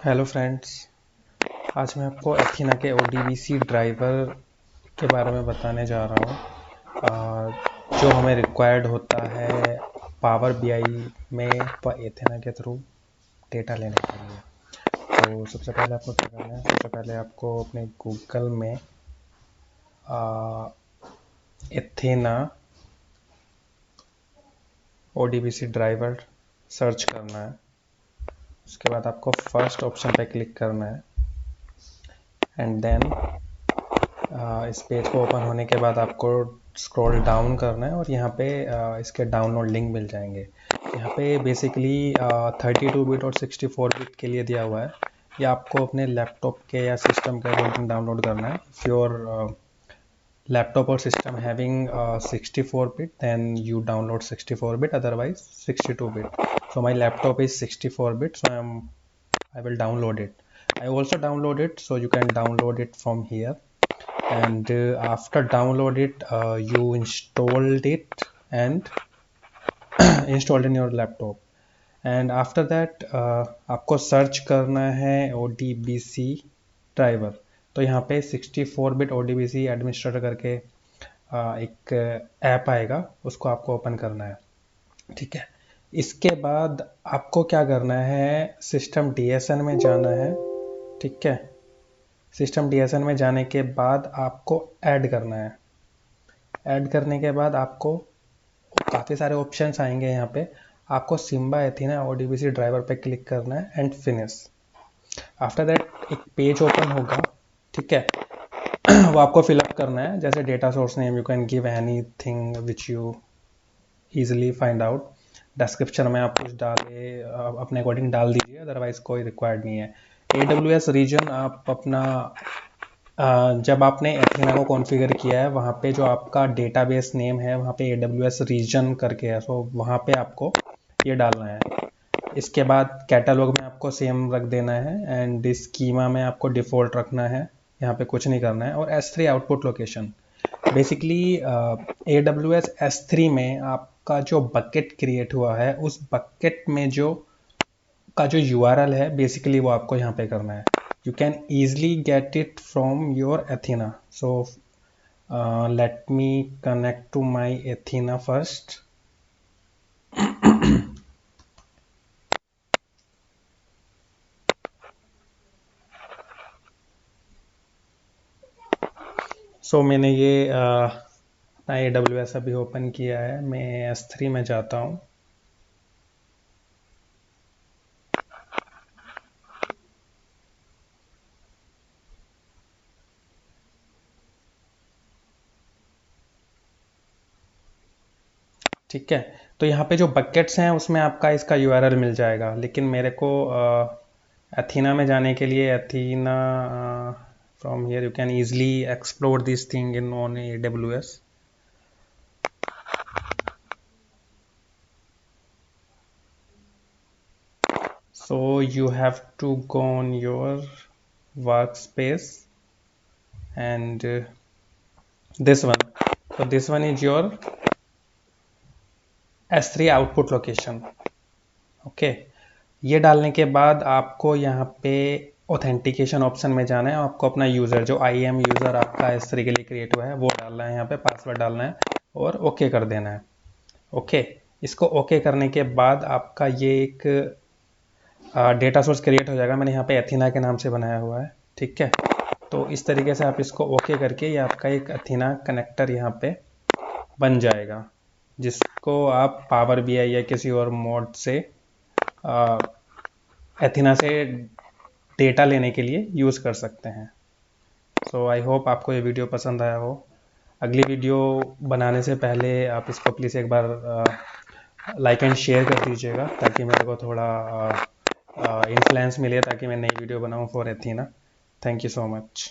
Hello friends. आज मैं आपको एथीना के ODBC ड्राइवर के बारे में बताने जा रहा हूँ, जो हमें रिक्वायर्ड होता है पावर BI में एथीना के थ्रू डेटा लेने के लिए। तो सबसे पहले आपको क्या करना है, सबसे पहले आपको अपने गूगल में एथीना ODBC ड्राइवर सर्च करना है। उसके बाद आपको फर्स्ट ऑप्शन पे क्लिक करना है एंड देन इस पेज को ओपन होने के बाद आपको स्क्रॉल डाउन करना है और यहाँ पे इसके डाउनलोड लिंक मिल जाएंगे। यहाँ पे बेसिकली 32 बिट और 64 बिट के लिए दिया हुआ है। ये आपको अपने लैपटॉप के या सिस्टम के अकॉर्डिंग डाउनलोड करना है। इफ़ योर लैपटॉप और system having 64 bit then you download 64 bit, otherwise 62 bit. So my laptop is 64 bit, so I will download it. I also download it, so you can download it from here. And after download it, you installed it and installed in your laptop. And after that आपको search करना है ODBC driver. तो यहाँ पे 64 bit ODBC administrator करके एक app आएगा, उसको आपको ओपन करना है। ठीक है, इसके बाद आपको क्या करना है, सिस्टम DSN में जाना है। ठीक है, सिस्टम DSN में जाने के बाद आपको ऐड करना है। ऐड करने के बाद आपको काफ़ी सारे ऑप्शंस आएंगे। यहाँ पे आपको सिम्बा एथीना ODBC ड्राइवर पे क्लिक करना है एंड फिनिश। आफ्टर दैट एक पेज ओपन होगा। ठीक है, वो आपको फिलअप करना है, जैसे data source name you can give anything which you easily find out. Description में आप कुछ डाले अपने अकॉर्डिंग डाल दीजिए, अदरवाइज कोई रिक्वायर्ड नहीं है। AWS रीजन आप अपना जब आपने एथीना को कॉन्फ़िगर किया है, वहाँ पे जो आपका डेटाबेस नेम है वहाँ पे AWS रीजन करके है, सो वहाँ पे आपको ये डालना है। इसके बाद कैटलॉग में आपको सेम रख देना है एंड स्कीमा में आपको डिफ़ॉल्ट रखना है, यहाँ पे कुछ नहीं करना है। और S3 output location, basically AWS S3 में आपका जो बकेट क्रिएट हुआ है, उस बकेट में जो URL है, बेसिकली वो आपको यहाँ पे करना है। You can easily get it from your Athena. So let me connect to my Athena first. So मैंने ये अपना AWS अभी ओपन किया है। मैं S3 में जाता हूँ। ठीक है, तो यहाँ पे जो बकेट्स हैं उसमें आपका इसका URL मिल जाएगा, लेकिन मेरे को एथीना में जाने के लिए एथीना from here you can easily explore this thing in on AWS. So you have to go on your workspace and this one. So this one is your S3 output location. Okay, ये डालने के बाद आपको यहाँ पे authentication option में जाना है। आपको अपना यूज़र जो IAM यूज़र आपका S3 के लिए क्रिएट हुआ है वो डालना है, यहाँ पे पासवर्ड डालना है और ओके कर देना है। ओके, इसको ओके करने के बाद आपका ये एक डेटा सोर्स क्रिएट हो जाएगा। मैंने यहाँ पे एथीना के नाम से बनाया हुआ है। ठीक है, तो इस तरीके से आप इसको ओके करके ये आपका एक एथीना कनेक्टर यहाँ पे बन जाएगा, जिसको आप पावर BI या किसी और मोड से एथीना से डेटा लेने के लिए यूज़ कर सकते हैं। सो आई होप आपको ये वीडियो पसंद आया हो। अगली वीडियो बनाने से पहले आप इसको प्लीज़ एक बार लाइक एंड शेयर कर दीजिएगा, ताकि मेरे को थोड़ा इन्फ्लुएंस मिले, ताकि मैं नई वीडियो बनाऊँ for एथीना। Thank you so much.